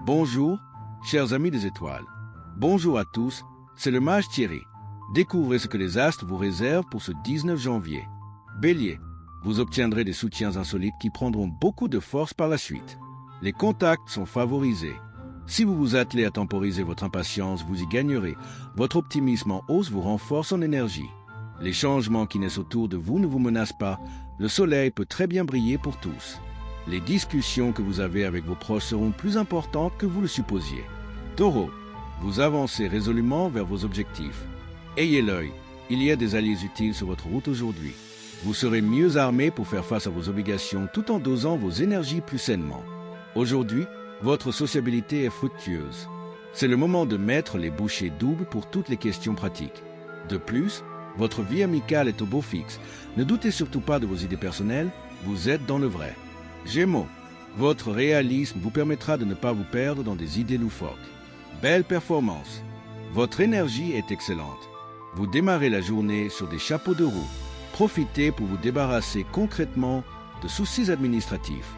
Bonjour, chers amis des étoiles. Bonjour à tous, c'est le mage Thierry. Découvrez ce que les astres vous réservent pour ce 19 janvier. Bélier, vous obtiendrez des soutiens insolites qui prendront beaucoup de force par la suite. Les contacts sont favorisés. Si vous vous attelez à temporiser votre impatience, vous y gagnerez. Votre optimisme en hausse vous renforce en énergie. Les changements qui naissent autour de vous ne vous menacent pas. Le soleil peut très bien briller pour tous. Les discussions que vous avez avec vos proches seront plus importantes que vous le supposiez. Taureau, vous avancez résolument vers vos objectifs. Ayez l'œil, il y a des alliés utiles sur votre route aujourd'hui. Vous serez mieux armé pour faire face à vos obligations tout en dosant vos énergies plus sainement. Aujourd'hui, votre sociabilité est fructueuse. C'est le moment de mettre les bouchées doubles pour toutes les questions pratiques. De plus, votre vie amicale est au beau fixe. Ne doutez surtout pas de vos idées personnelles, vous êtes dans le vrai. Gémeaux, votre réalisme vous permettra de ne pas vous perdre dans des idées loufoques. Belle performance. Votre énergie est excellente. Vous démarrez la journée sur des chapeaux de roue. Profitez pour vous débarrasser concrètement de soucis administratifs.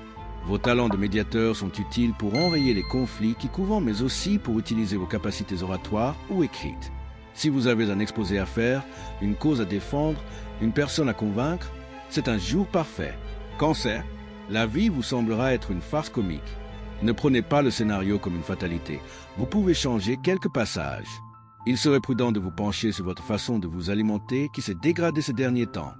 Vos talents de médiateur sont utiles pour enrayer les conflits qui courent, mais aussi pour utiliser vos capacités oratoires ou écrites. Si vous avez un exposé à faire, une cause à défendre, une personne à convaincre, c'est un jour parfait. Cancer, la vie vous semblera être une farce comique. Ne prenez pas le scénario comme une fatalité. Vous pouvez changer quelques passages. Il serait prudent de vous pencher sur votre façon de vous alimenter qui s'est dégradée ces derniers temps.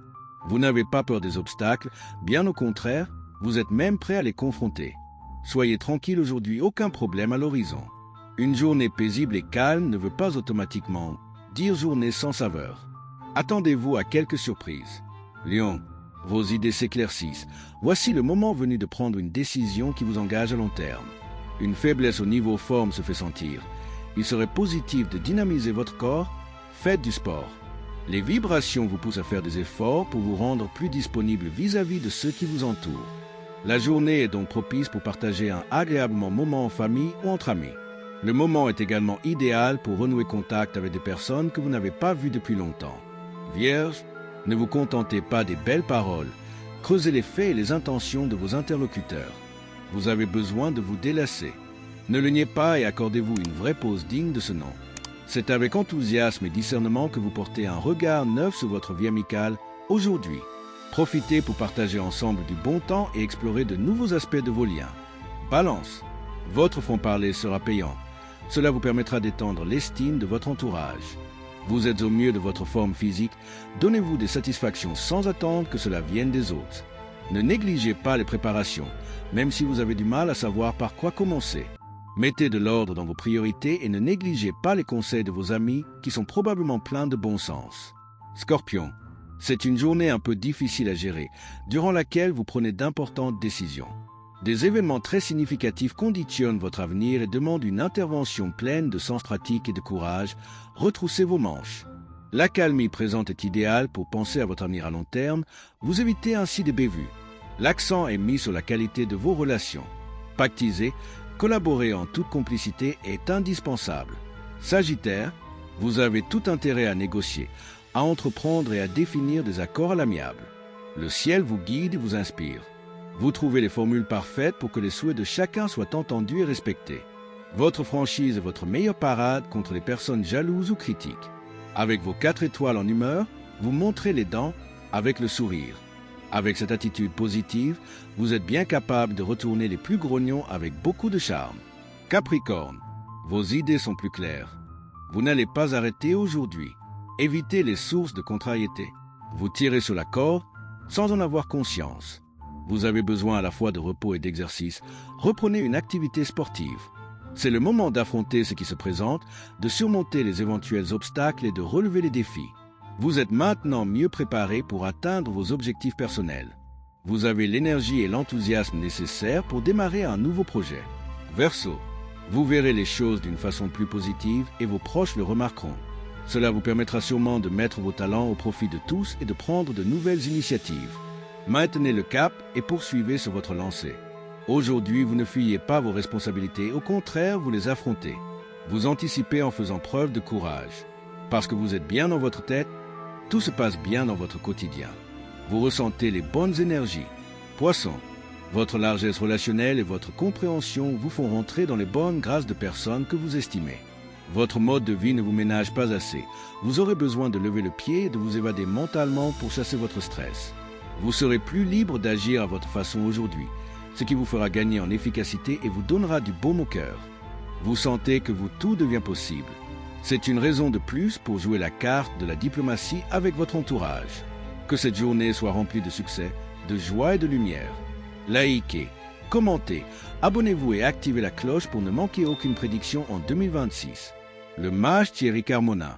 Vous n'avez pas peur des obstacles, bien au contraire, vous êtes même prêt à les confronter. Soyez tranquille aujourd'hui, aucun problème à l'horizon. Une journée paisible et calme ne veut pas automatiquement dire journée sans saveur. Attendez-vous à quelques surprises. Lion, vos idées s'éclaircissent. Voici le moment venu de prendre une décision qui vous engage à long terme. Une faiblesse au niveau forme se fait sentir. Il serait positif de dynamiser votre corps. Faites du sport. Les vibrations vous poussent à faire des efforts pour vous rendre plus disponible vis-à-vis de ceux qui vous entourent. La journée est donc propice pour partager un agréable moment en famille ou entre amis. Le moment est également idéal pour renouer contact avec des personnes que vous n'avez pas vues depuis longtemps. Vierge, ne vous contentez pas des belles paroles. Creusez les faits et les intentions de vos interlocuteurs. Vous avez besoin de vous délasser. Ne le niez pas et accordez-vous une vraie pause digne de ce nom. C'est avec enthousiasme et discernement que vous portez un regard neuf sur votre vie amicale aujourd'hui. Profitez pour partager ensemble du bon temps et explorer de nouveaux aspects de vos liens. Balance, votre franc-parler sera payant. Cela vous permettra d'étendre l'estime de votre entourage. Vous êtes au mieux de votre forme physique, donnez-vous des satisfactions sans attendre que cela vienne des autres. Ne négligez pas les préparations, même si vous avez du mal à savoir par quoi commencer. Mettez de l'ordre dans vos priorités et ne négligez pas les conseils de vos amis qui sont probablement pleins de bon sens. Scorpion, c'est une journée un peu difficile à gérer, durant laquelle vous prenez d'importantes décisions. Des événements très significatifs conditionnent votre avenir et demandent une intervention pleine de sens pratique et de courage. Retroussez vos manches. L'accalmie présente est idéale pour penser à votre avenir à long terme. Vous évitez ainsi des bévues. L'accent est mis sur la qualité de vos relations. Pactiser, collaborer en toute complicité est indispensable. Sagittaire, vous avez tout intérêt à négocier, à entreprendre et à définir des accords à l'amiable. Le ciel vous guide et vous inspire. Vous trouvez les formules parfaites pour que les souhaits de chacun soient entendus et respectés. Votre franchise est votre meilleure parade contre les personnes jalouses ou critiques. Avec vos 4 étoiles en humeur, vous montrez les dents avec le sourire. Avec cette attitude positive, vous êtes bien capable de retourner les plus grognons avec beaucoup de charme. Capricorne, vos idées sont plus claires. Vous n'allez pas arrêter aujourd'hui. Évitez les sources de contrariété. Vous tirez sur la corde sans en avoir conscience. Vous avez besoin à la fois de repos et d'exercice. Reprenez une activité sportive. C'est le moment d'affronter ce qui se présente, de surmonter les éventuels obstacles et de relever les défis. Vous êtes maintenant mieux préparé pour atteindre vos objectifs personnels. Vous avez l'énergie et l'enthousiasme nécessaires pour démarrer un nouveau projet. Verseau, vous verrez les choses d'une façon plus positive et vos proches le remarqueront. Cela vous permettra sûrement de mettre vos talents au profit de tous et de prendre de nouvelles initiatives. Maintenez le cap et poursuivez sur votre lancée. Aujourd'hui, vous ne fuyez pas vos responsabilités, au contraire, vous les affrontez. Vous anticipez en faisant preuve de courage. Parce que vous êtes bien dans votre tête, tout se passe bien dans votre quotidien. Vous ressentez les bonnes énergies. Poisson, Votre largesse relationnelle et votre compréhension vous font rentrer dans les bonnes grâces de personnes que vous estimez. Votre mode de vie ne vous ménage pas assez. Vous aurez besoin de lever le pied et de vous évader mentalement pour chasser votre stress. Vous serez plus libre d'agir à votre façon aujourd'hui, ce qui vous fera gagner en efficacité et vous donnera du baume au cœur. Vous sentez que tout devient possible. C'est une raison de plus pour jouer la carte de la diplomatie avec votre entourage. Que cette journée soit remplie de succès, de joie et de lumière. Likez, commentez, abonnez-vous et activez la cloche pour ne manquer aucune prédiction en 2026. Le mage Thierry Carmona.